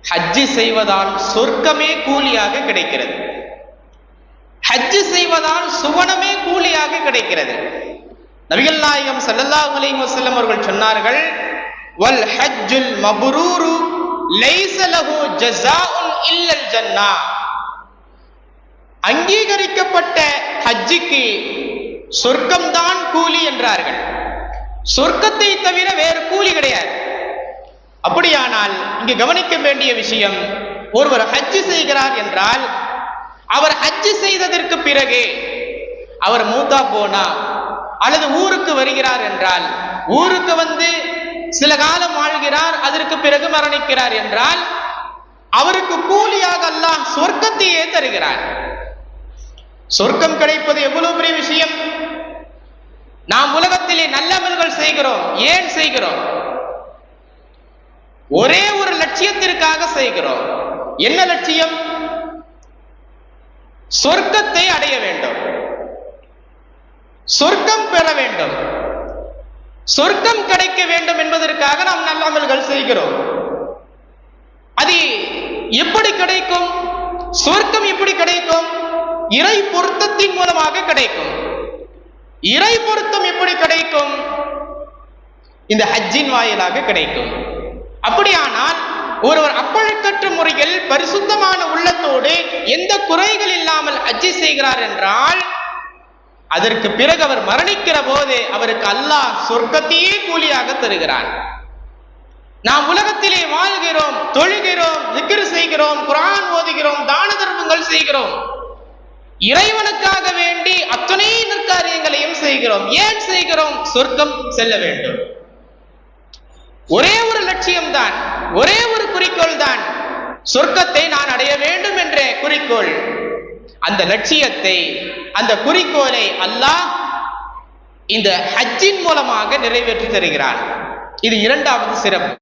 ஹஜ்ஜி செய்வதால் சொர்க்கமே கூலியாக கிடைக்கிறது. ஹஜ்ஜி செய்வதால் சுவனமே கூலியாக கிடைக்கிறது. நபிகள் நாயகம் ஸல்லல்லாஹு அலைஹி வஸல்லம் அவர்கள் சொன்னார்கள், வல் ஹஜ்ஜுல் மப்ரூரு லைஸ லஹு ஜஸாஉன் இல்லல் ஜன்னah. அங்கீகரிக்கப்பட்ட ஹஜ்ஜிக்கு சொர்க்கம்தான் கூலி என்றார்கள். சொர்க்கத்தை தவிர வேறு கூலி கிடையாது. அப்படியானால் இங்கு கவனிக்க வேண்டிய விஷயம், ஒருவர் ஹஜ்ஜி செய்கிறார் என்றால் அவர் ஹஜ்ஜி செய்ததற்கு பிறகு அவர் மூத்தா போனா அல்லது ஊருக்கு வருகிறார் என்றால், ஊருக்கு வந்து சில காலம் வாழ்கிறார், அதற்கு பிறகு மரணிக்கிறார் என்றால் அவருக்கு கூலியாக அல்லாஹ் சொர்க்கத்தையே தருகிறார். சொர்க்கம் கிடைப்பது எவ்வளவு பெரிய விஷயம். நாம் உலகத்திலே நல்ல அமல்கள் செய்கிறோம். ஏன் செய்கிறோம்? ஒரே ஒரு லட்சியத்திற்காக செய்கிறோம். என்ன லட்சியம்? சொர்க்கத்தை அடைய வேண்டும், சொர்க்கம் பெற வேண்டும், சொர்க்கம் கிடைக்க வேண்டும் என்பதற்காக நாம் நல்ல அமல்கள் செய்கிறோம். அது எப்படி கிடைக்கும்? சொர்க்கம் எப்படி கிடைக்கும்? இறை பொருத்தத்தின் மூலமாக கிடைக்கும். இறை பொருத்தம் எப்படி கிடைக்கும்? இந்த ஹஜ்ஜின் வாயிலாக கிடைக்கும். அப்படியானால் ஒருவர் அப்பழுக்கற்ற முறையில் பரிசுத்தமான உள்ளத்தோடு எந்த குறைகள் இல்லாமல் ஹஜ்ஜி செய்கிறார் என்றால், அதற்கு பிறகு அவர் மரணிக்கிற போது அவருக்கு அல்லாஹ் சொர்க்கத்தையே கூலியாக தருகிறான். நாம் உலகத்திலே வாழ்கிறோம், தொழுகிறோம், திக்ர் செய்கிறோம், குர்ஆன் ஓதுகிறோம், தான தர்மங்கள் செய்கிறோம், இறைவனுக்காக வேண்டி அத்தனை நற்காரியங்களையும் செய்கிறோம். ஏன் செய்கிறோம்? சொர்க்கம் செல்ல வேண்டும். ஒரே ஒரு லட்சியம் தான், ஒரே ஒரு குறிக்கோள் தான், சொர்க்கத்தை நான் அடைய வேண்டும் என்ற குறிக்கோள். அந்த லட்சியத்தை, அந்த குறிக்கோளை அல்லாஹ் இந்த ஹஜ்ஜின் மூலமாக நிறைவேற்றி தருகிறான். இது இரண்டாவது சிறப்பு.